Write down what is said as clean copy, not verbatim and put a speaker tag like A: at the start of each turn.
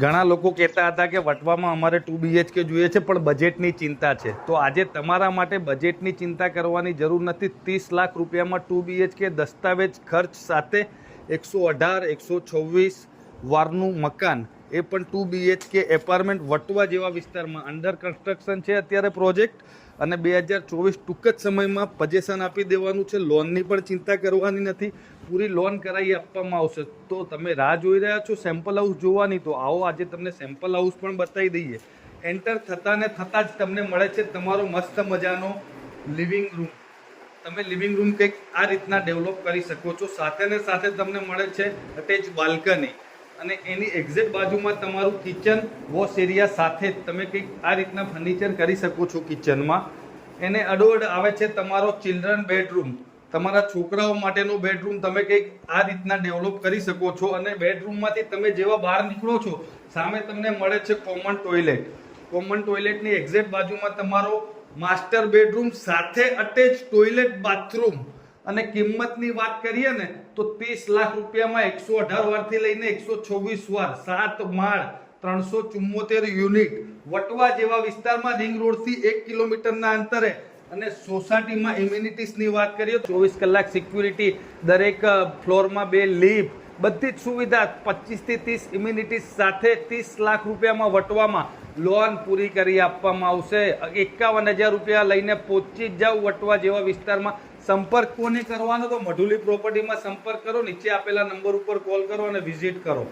A: ઘણા લોકો કહેતા હતા કે વટવામાં અમારે 2 BHK જોઈએ છે પણ બજેટની ચિંતા છે, તો આજે તમારા માટે બજેટની ચિંતા કરવાની જરૂર નથી। 30 લાખ રૂપિયામાં 2 BHK દસ્તાવેજ ખર્ચ સાથે 118 126 વારનું મકાન, એ પણ 2 BHK એપાર્ટમેન્ટ વટવા જેવા વિસ્તારમાં અંડર કન્સ્ટ્રક્શન છે અત્યારે પ્રોજેક્ટ, અને 2024 ટૂંક જ સમયમાં પોઝેશન આપી દેવાનું છે। લોનની પણ ચિંતા કરવાની નથી, પૂરી લોન કરાવી આપવામાં આવશે। તો તમે રાહ જોઈ રહ્યા છો સેમ્પલ હાઉસ જોવાની, તો આવો આજે તમને સેમ્પલ હાઉસ પણ બતાવી દઈએ। એન્ટર થતાં જ તમને મળે છે તમારો મસ્ત મજાનો લિવિંગ રૂમ। તમે લિવિંગ રૂમ કંઈક આ રીતના ડેવલપ કરી શકો છો, સાથે તમને મળે છે અટેચ બાલ્કની, અને એની એક્ઝેક્ટ બાજુમાં તમારું કિચન વોશ એરિયા સાથે તમે કંઈક આ રીતના ફર્નિચર કરી શકો છો કિચનમાં। એને અડોઅડ આવે છે તમારો ચિલ્ડ્રન બેડરૂમ, તમારા છોકરાઓ માટેનો બેડરૂમ તમે કંઈક આ રીતના ડેવલપ કરી શકો છો। અને બેડરૂમમાંથી તમે જેવા બહાર નીકળો છો સામે તમને મળે છે કોમન ટોયલેટ। કોમન ટોયલેટની એક્ઝેક્ટ બાજુમાં તમારો માસ્ટર બેડરૂમ સાથે અટેચ ટોયલેટ બાથરૂમ। અને કિંમતની વાત કરીએ ને તો 30 લાખ રૂપિયામાં 118 વારથી લઈને 126 વાર, 7 માળ, 374 યુનિટ, વટવા જેવા વિસ્તારમાં રિંગ રોડથી 1 કિલોમીટરના અંતરે। અને સોસાયટીમાં એમ્યુનિટીઝની વાત કરીએ તો 24 કલાક સિક્યુરિટી, દરેક ફ્લોરમાં 2 લિફ્ટ, બધી જ સુવિધા 25 થી 30 એમ્યુનિટીઝ સાથે 30 લાખ રૂપિયામાં વટવામાં લોન પૂરી કરી આપવામાં આવશે। 51,000 રૂપિયા લઈને પહોંચી જ જાવ વટવા જેવા વિસ્તારમાં। સંપર્ક કોને કરવાનો? તો મઢુલી પ્રોપર્ટીમાં સંપર્ક કરો, નીચે આપેલા નંબર ઉપર કોલ કરો અને વિઝિટ કરો।